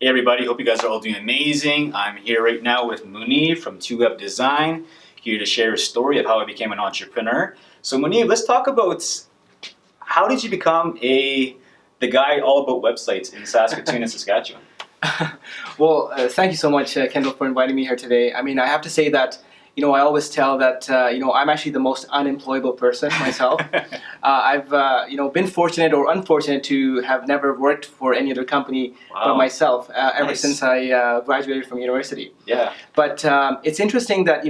Hey everybody, hope you guys are all doing amazing. I'm here right now with Mouneeb from 2Web Design, here to share a story of how I became an entrepreneur. So Mouneeb, let's talk about how did you become the guy all about websites in Saskatoon and Saskatchewan? Well, thank you so much, Kendall, for inviting me here today. I mean, I have to say that, I always tell that, I'm actually the most unemployable person myself. I've, been fortunate or unfortunate to have never worked for any other company but myself ever since I graduated from university. Yeah. But it's interesting that,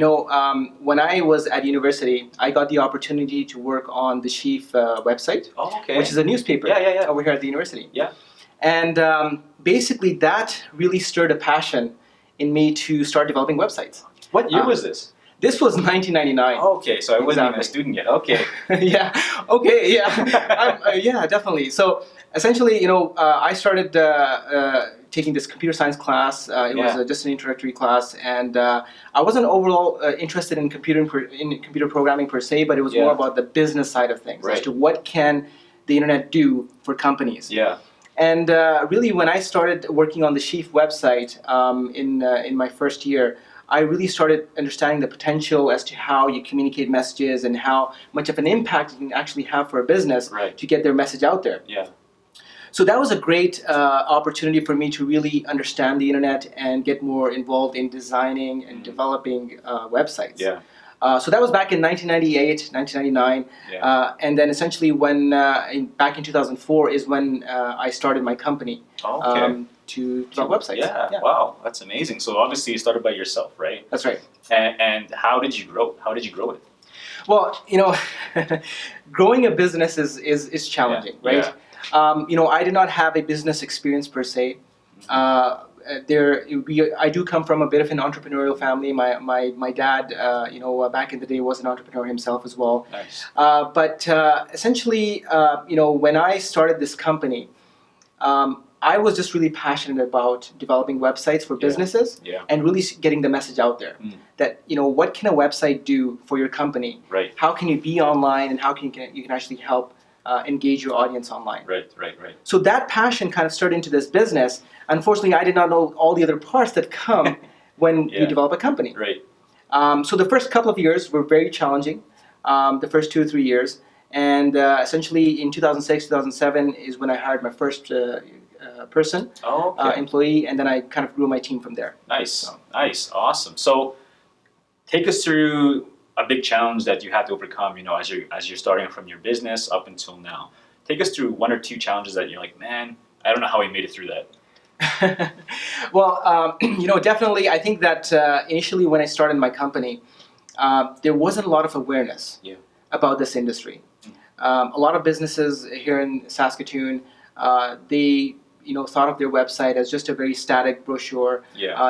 when I was at university, I got the opportunity to work on the Chief website, which is a newspaper over here at the university. Yeah. And basically that really stirred a passion in me to start developing websites. What year was this? This was 1999. Okay, so I wasn't even a student yet. Okay. Yeah. Okay. Yeah. Yeah. Definitely. So essentially, I started taking this computer science class. It was just an introductory class, and I wasn't overall interested in computer programming per se, but it was more about the business side of things, as to what can the internet do for companies. Yeah. And really, when I started working on the Chief website in my first year, I really started understanding the potential as to how you communicate messages and how much of an impact you can actually have for a business to get their message out there. Yeah. So that was a great opportunity for me to really understand the internet and get more involved in designing and developing websites. Yeah. So that was back in 1998, 1999, and then essentially when back in 2004 is when I started my company to develop websites. Yeah, wow, that's amazing. So obviously you started by yourself, right? That's right. And how did you grow? How did you grow it? Well, growing a business is challenging, right? Yeah. I did not have a business experience per se. I do come from a bit of an entrepreneurial family. My dad, back in the day was an entrepreneur himself as well. Nice. But essentially, when I started this company, I was just really passionate about developing websites for businesses and really getting the message out there that, what can a website do for your company? Right. How can you be online, and how can you can actually help engage your audience online? Right. So that passion kind of started into this business. Unfortunately, I did not know all the other parts that come when you develop a company. Right. So the first couple of years were very challenging, the first 2 or 3 years. And essentially in 2006, 2007 is when I hired my first person, employee, and then I kind of grew my team from there. Nice, nice, awesome. So take us through a big challenge that you had to overcome, as you're starting from your business up until now. Take us through 1 or 2 challenges that you're like, man, I don't know how we made it through that. Well, definitely, I think that initially when I started my company, there wasn't a lot of awareness about this industry. A lot of businesses here in Saskatoon, they thought of their website as just a very static brochure.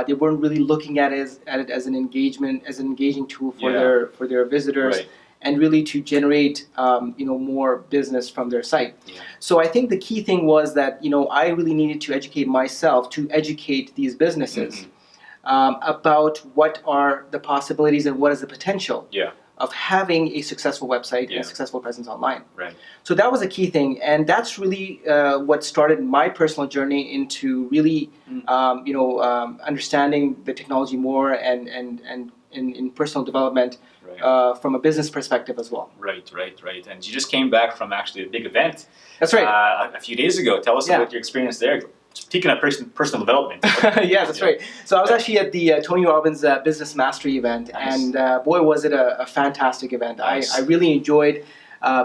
They weren't really looking at it as an engaging tool for their visitors. Right. And really to generate more business from their site. So I think the key thing was that I really needed to educate myself to educate these businesses about what are the possibilities and what is the potential of having a successful website and a successful presence online. Right. So that was a key thing, and that's really what started my personal journey into really understanding the technology more and in personal development. From a business perspective as well. Right. And you just came back from actually a big event. That's right. A few days ago. Tell us about your experience there. Speaking of personal development. Yeah, that's right. So I was actually at the Tony Robbins Business Mastery event, and boy, was it a fantastic event. Nice. I really enjoyed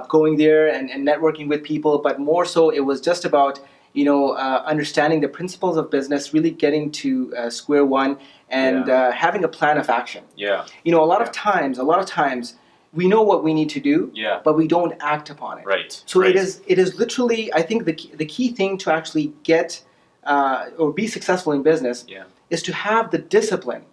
going there and networking with people, but more so it was just about understanding the principles of business, really getting to square one, and having a plan of action. A lot of times we know what we need to do, but we don't act upon it. Right. So it is literally, I think the key thing to actually get or be successful in business is to have the discipline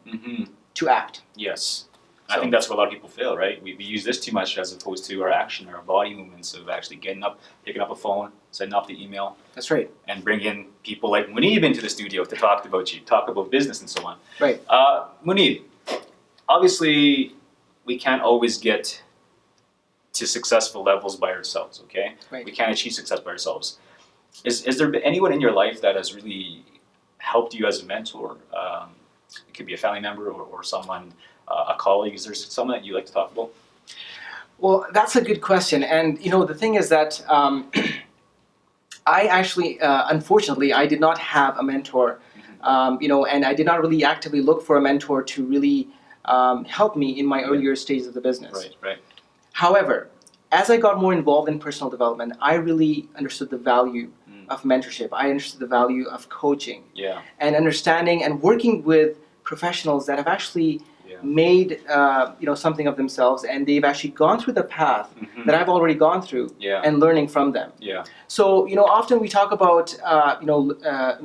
to act. Yes. I think that's where a lot of people fail, right? We use this too much as opposed to our action, our body movements of actually getting up, picking up a phone, sending off the email. That's right. And bring in people like Mouneeb into the studio to talk about business and so on. Right. Mouneeb, obviously we can't always get to successful levels by ourselves, okay? Right. We can't achieve success by ourselves. Is there anyone in your life that has really helped you as a mentor? It could be a family member or someone, a colleague. Is there someone that you like to talk about? Well, that's a good question. And, the thing is that I actually, unfortunately, I did not have a mentor, and I did not really actively look for a mentor to really help me in my earlier stages of the business. Right, right. However, as I got more involved in personal development, I really understood the value of mentorship. I understood the value of coaching and understanding and working with professionals that have actually made something of themselves, and they've actually gone through the path that I've already gone through, and learning from them. So often we talk about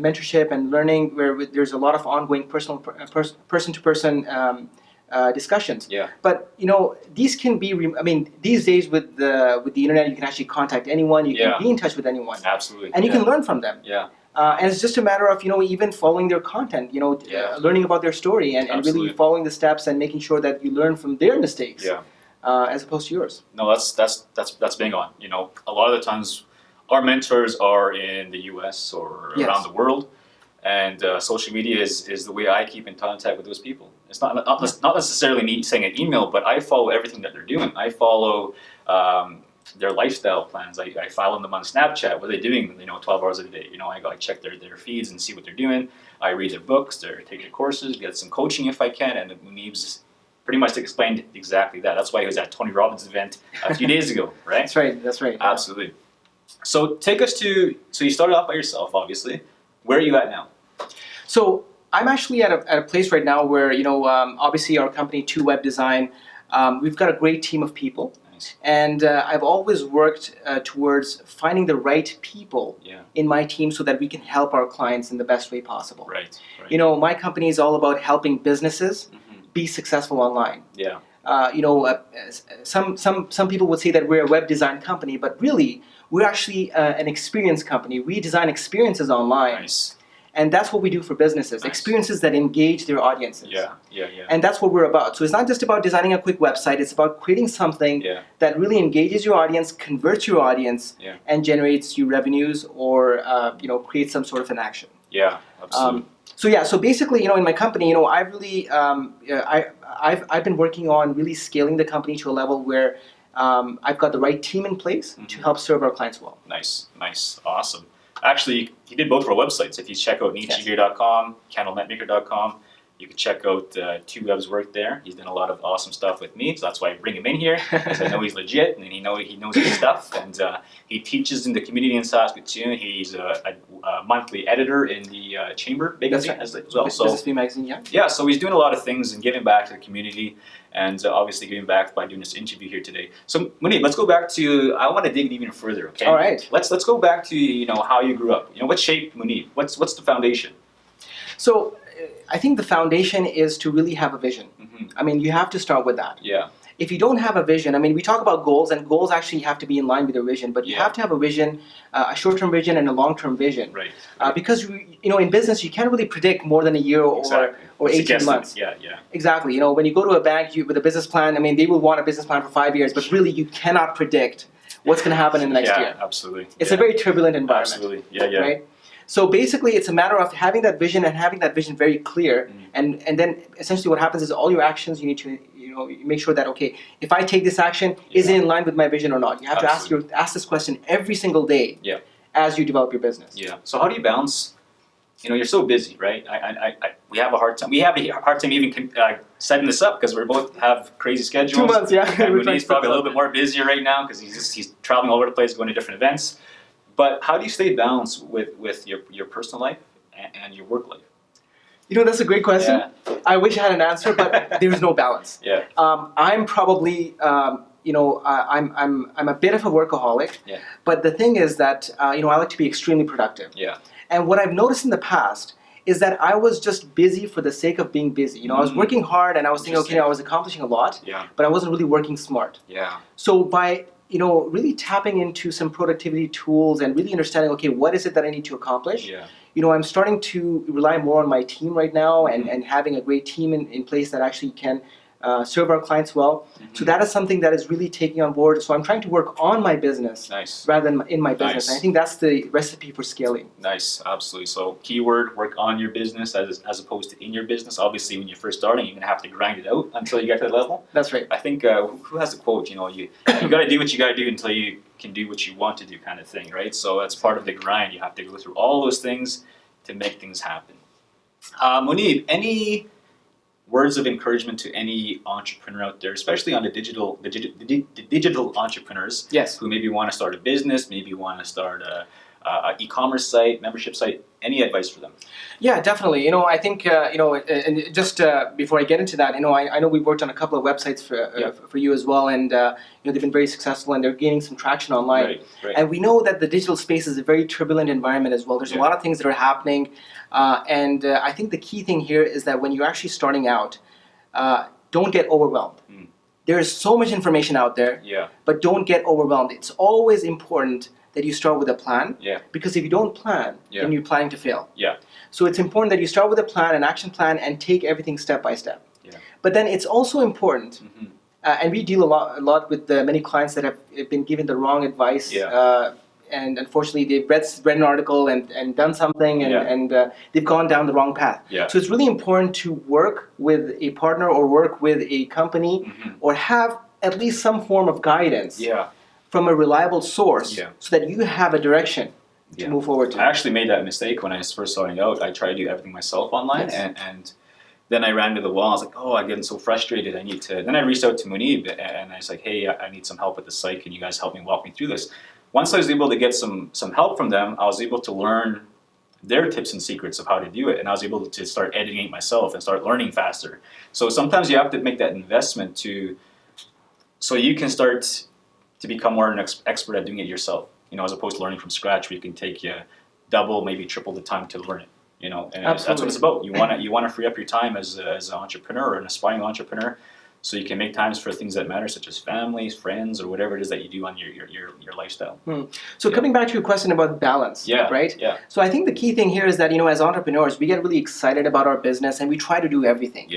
mentorship and learning, where there's a lot of ongoing person-to-person discussions. But these can be. These days with the internet, you can actually contact anyone. You can be in touch with anyone. Absolutely. And you can learn from them. And it's just a matter of even following their content. Learning about their story and really following the steps and making sure that you learn from their mistakes. As opposed to yours. No, that's bang on. A lot of the times, our mentors are in the U.S. or around the world, and social media is the way I keep in contact with those people. It's not necessarily me sending an email, but I follow everything that they're doing. I follow their lifestyle plans. I follow them on Snapchat. What are they doing? 12 hours a day. I check their feeds and see what they're doing. I read their books. Take their courses. Get some coaching if I can. And Mouneeb's pretty much explained exactly that. That's why he was at Tony Robbins' event a few days ago, right? That's right. Absolutely. So take us to. So you started off by yourself, obviously. Where are you at now? So I'm actually at a place right now where obviously our company 2Web Design, we've got a great team of people. And I've always worked towards finding the right people in my team so that we can help our clients in the best way possible. Right. My company is all about helping businesses be successful online. Some people would say that we're a web design company, but really we're actually an experience company. We design experiences online. Nice. And that's what we do for businesses, experiences that engage their audiences. And that's what we're about. So it's not just about designing a quick website, it's about creating something that really engages your audience, converts your audience, and generates you revenues or creates some sort of an action. Absolutely. So basically, in my company, I've really, I've been working on really scaling the company to a level where I've got the right team in place to help serve our clients well. Nice, awesome. Actually, he did both of our websites. If you check out nichegear.com, Netmaker.com, you can check out 2Web's work there. He's done a lot of awesome stuff with me, so that's why I bring him in here, because I know he's legit and he knows his stuff. And he teaches in the community in Saskatoon. He's a monthly editor in the Chamber magazine as well. Business Bee magazine, so he's doing a lot of things and giving back to the community, and obviously giving back by doing this interview here today. So Mouneeb, let's go back to. I want to dig even further. Okay. All right. Let's go back to how you grew up. What shaped Mouneeb? What's the foundation? So I think the foundation is to really have a vision. You have to start with that. If you don't have a vision, we talk about goals, and goals actually have to be in line with your vision, but you have to have a vision, a short-term vision and a long-term vision. Right. Because in business, you can't really predict more than a year or 18 months. Exactly. When you go to a bank with a business plan, they will want a business plan for 5 years, but really you cannot predict what's going to happen in the next year. Absolutely. It's a very turbulent environment. Absolutely. Right? So basically, it's a matter of having that vision and having that vision very clear, and then essentially what happens is all your actions, you need to make sure that, okay, if I take this action, is it in line with my vision or not? You have to ask this question every single day as you develop your business. So how do you balance? You're so busy, right? We have a hard time. We have a hard time even setting this up because we both have crazy schedules. 2 months, And Mouneeb's probably a little bit more busier right now because he's traveling all over the place, going to different events. But how do you stay balanced with your personal life and your work life? That's a great question. I wish I had an answer, but there's no balance. I'm probably, I'm a bit of a workaholic. But the thing is that, I like to be extremely productive. And what I've noticed in the past is that I was just busy for the sake of being busy. I was working hard and I was thinking, okay, I was accomplishing a lot, but I wasn't really working smart. So by really tapping into some productivity tools and really understanding, okay, what is it that I need to accomplish? I'm starting to rely more on my team right now and having a great team in place that actually can serve our clients well. So that is something that is really taking on board. So I'm trying to work on my business rather than in my business. And I think that's the recipe for scaling. Nice, absolutely. So keyword, work on your business as opposed to in your business. Obviously, when you're first starting, you're going to have to grind it out until you get to the level. That's right. I think, who has the quote, you got to do what you got to do until you can do what you want to do, kind of thing, right? So that's part of the grind. You have to go through all those things to make things happen. Mouneeb, any words of encouragement to any entrepreneur out there, especially on the digital entrepreneurs, yes, who maybe want to start a business, maybe want to start a e-commerce site, membership site? Any advice for them? Yeah, definitely. I think and just before I get into that, I know we've worked on a couple of websites for you as well, and they've been very successful and they're gaining some traction online. Right. And we know that the digital space is a very turbulent environment as well. There's a lot of things that are happening, and I think the key thing here is that when you're actually starting out, don't get overwhelmed. There is so much information out there, but don't get overwhelmed. It's always important that you start with a plan, because if you don't plan, then you're planning to fail. So it's important that you start with a plan, an action plan, and take everything step by step. But then it's also important, and we deal a lot with many clients that have been given the wrong advice, and unfortunately they've read an article and done something, and they've gone down the wrong path. So it's really important to work with a partner or work with a company, or have at least some form of guidance from a reliable source, so that you have a direction to move forward to. I actually made that mistake when I was first starting out. I tried to do everything myself online, and then I ran to the wall. I was like, I'm getting so frustrated. Then I reached out to Mouneeb, and I was like, hey, I need some help with the site. Can you guys help me, walk me through this? Once I was able to get some help from them, I was able to learn their tips and secrets of how to do it, and I was able to start editing it myself and start learning faster. So sometimes you have to make that investment so you can start to become more an expert at doing it yourself, as opposed to learning from scratch, where you can take you double, maybe triple the time to learn it. And that's what it's about. You want to free up your time as an entrepreneur or an aspiring entrepreneur, so you can make times for things that matter, such as families, friends, or whatever it is that you do on your lifestyle. So coming back to your question about balance, right? So I think the key thing here is that, as entrepreneurs, we get really excited about our business and we try to do everything.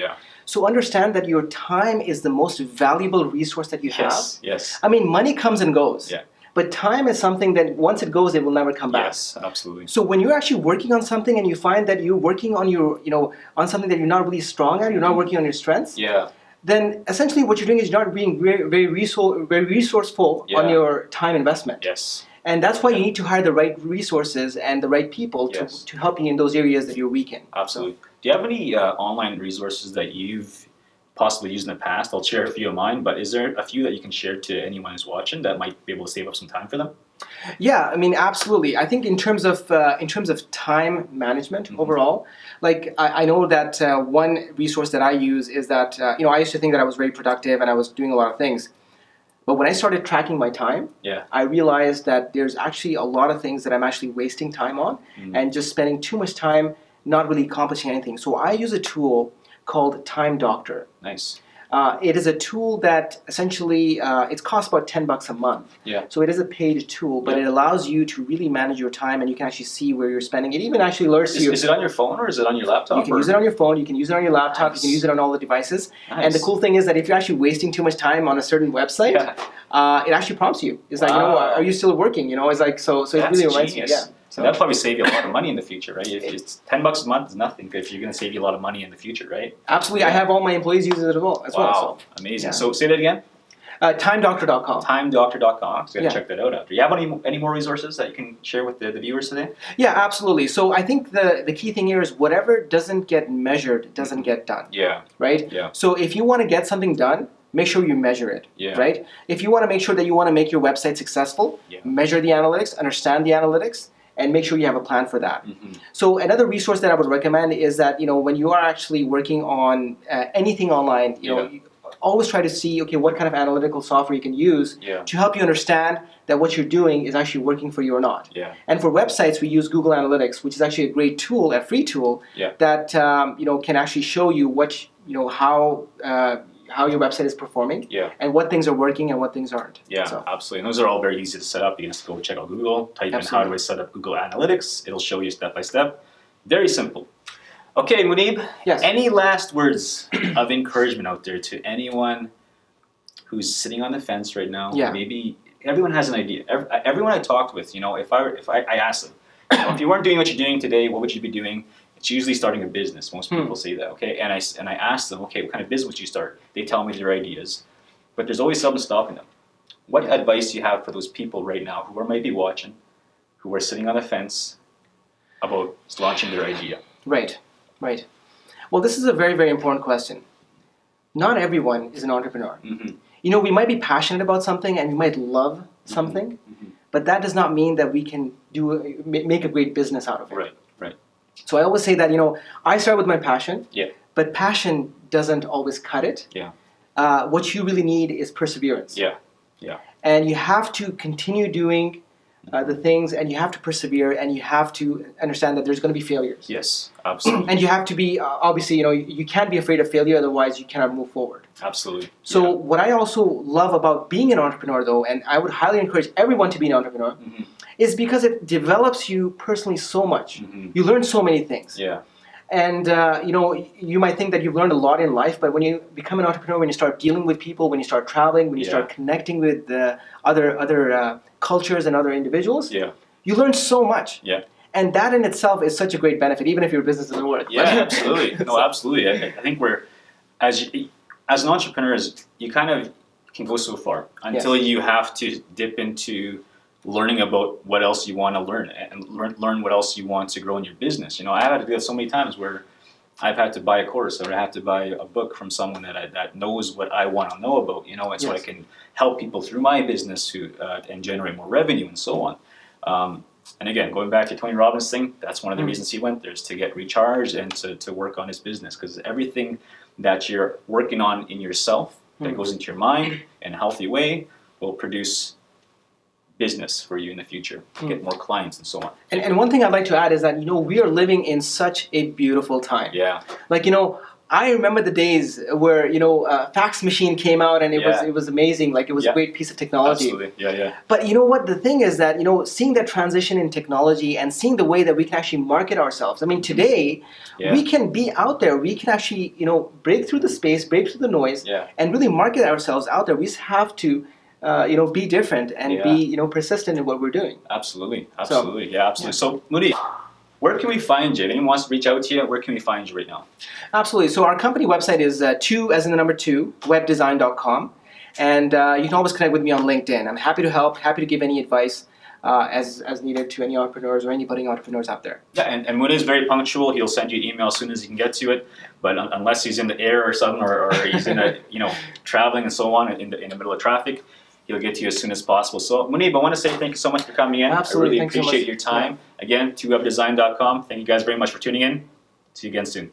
So understand that your time is the most valuable resource that you have. Yes. I mean, money comes and goes. But time is something that once it goes, it will never come back. Yes, absolutely. So when you're actually working on something and you find that you're working on on something that you're not really strong at, you're not working on your strengths, then essentially what you're doing is you're not being very resourceful on your time investment. And that's why you need to hire the right resources and the right people to help you in those areas that you're weak in. Absolutely. Do you have any online resources that you've possibly used in the past? I'll share a few of mine, but is there a few that you can share to anyone who's watching that might be able to save up some time for them? Yeah, I mean, absolutely. I think in terms of time management overall, like I know that one resource that I use is that I used to think that I was very productive and I was doing a lot of things, but when I started tracking my time, I realized that there's actually a lot of things that I'm actually wasting time on and just spending too much time not really accomplishing anything. So I use a tool called Time Doctor. Nice. It is a tool that essentially it costs about $10 a month. So it is a paid tool, but it allows you to really manage your time, and you can actually see where you're spending it. Even actually alerts you. Is it on your phone or is it on your laptop? You can use it on your phone. You can use it on your laptop. You can use it on all the devices. And the cool thing is that if you're actually wasting too much time on a certain website, it actually prompts you. It's like, are you still working? It's like so. It really reminds you. So that'll probably save you a lot of money in the future, right? If it's $10 a month is nothing if you're going to save you a lot of money in the future, right? Absolutely. I have all my employees use it as well. Wow, amazing. So say that again. TimeDoctor.com. TimeDoctor.com. So you gotta check that out after. You have any more resources that you can share with the viewers today? Yeah, absolutely. So I think the key thing here is whatever doesn't get measured doesn't get done. Right? So if you want to get something done, make sure you measure it, right? If you want to make sure that you want to make your website successful, measure the analytics, understand the analytics, and make sure you have a plan for that. So another resource that I would recommend is that when you are actually working on anything online, you always try to see what kind of analytical software you can use to help you understand that what you're doing is actually working for you or not. And for websites, we use Google Analytics, which is actually a great tool, a free tool that can actually show you how your website is performing, and what things are working and what things aren't. Absolutely. And those are all very easy to set up. You can just go check out Google, type in how do I set up Google Analytics. It'll show you step by step. Very simple. Okay, Mouneeb, Yes. any last words of encouragement out there to anyone who's sitting on the fence right now? Yeah. Maybe everyone has an idea. Everyone I talked with, if I asked them, if you weren't doing what you're doing today, what would you be doing? It's usually starting a business. Most people say that, okay? And I asked them, okay, what kind of business would you start? They tell me their ideas, but there's always something stopping them. What advice do you have for those people right now who are maybe watching, who are sitting on the fence about launching their idea? Right. Well, this is a very, very important question. Not everyone is an entrepreneur. We might be passionate about something and we might love something, but that does not mean that we can make a great business out of it. Right. So I always say that, I start with my passion, Yeah. but passion doesn't always cut it. Yeah. What you really need is perseverance. Yeah. And you have to continue doing the things, and you have to persevere, and you have to understand that there's going to be failures. Yes, absolutely. And you have to be, obviously, you can't be afraid of failure, otherwise you cannot move forward. Absolutely. So what I also love about being an entrepreneur, though, and I would highly encourage everyone to be an entrepreneur, is because it develops you personally so much. You learn so many things. Yeah. And, you might think that you've learned a lot in life, but when you become an entrepreneur, when you start dealing with people, when you start traveling, when you start connecting with other cultures and other individuals, you learn so much. Yeah. And that in itself is such a great benefit, even if your business doesn't work. Yeah, absolutely. No, absolutely. I think as an entrepreneur, you kind of can go so far until you have to dip into learning about what else you want to learn and learn what else you want to grow in your business. I've had to do that so many times where I've had to buy a course or I have to buy a book from someone that knows what I want to know about, and so I can help people through my business and generate more revenue and so on. And again, going back to Tony Robbins' thing, that's one of the reasons he went there, is to get recharged and to work on his business, because everything that you're working on in yourself that goes into your mind in a healthy way will produce business for you in the future, get more clients and so on. And one thing I'd like to add is that, we are living in such a beautiful time. Yeah. Like, I remember the days where, fax machine came out and it was amazing. Like, it was a great piece of technology. Absolutely. Yeah. But you know what? The thing is that, seeing that transition in technology and seeing the way that we can actually market ourselves. I mean, today, we can be out there. We can actually, break through the space, break through the noise, and really market ourselves out there. We just have to be different and be, persistent in what we're doing. Absolutely. So, Mouneeb, where can we find you? If anyone wants to reach out to you, where can we find you right now? Absolutely. So our company website is 2 as in the number 2 webdesign.com, and you can always connect with me on LinkedIn. I'm happy to help, happy to give any advice as needed to any entrepreneurs or any budding entrepreneurs out there. Yeah, and Mouneeb is very punctual. He'll send you an email as soon as he can get to it. But unless he's in the air or something, or he's in traveling and so on in the middle of traffic, he'll get to you as soon as possible. So, Mouneeb, I want to say thank you so much for coming in. Absolutely. I really appreciate your time. Again, 2webdesign.com. Thank you guys very much for tuning in. See you again soon.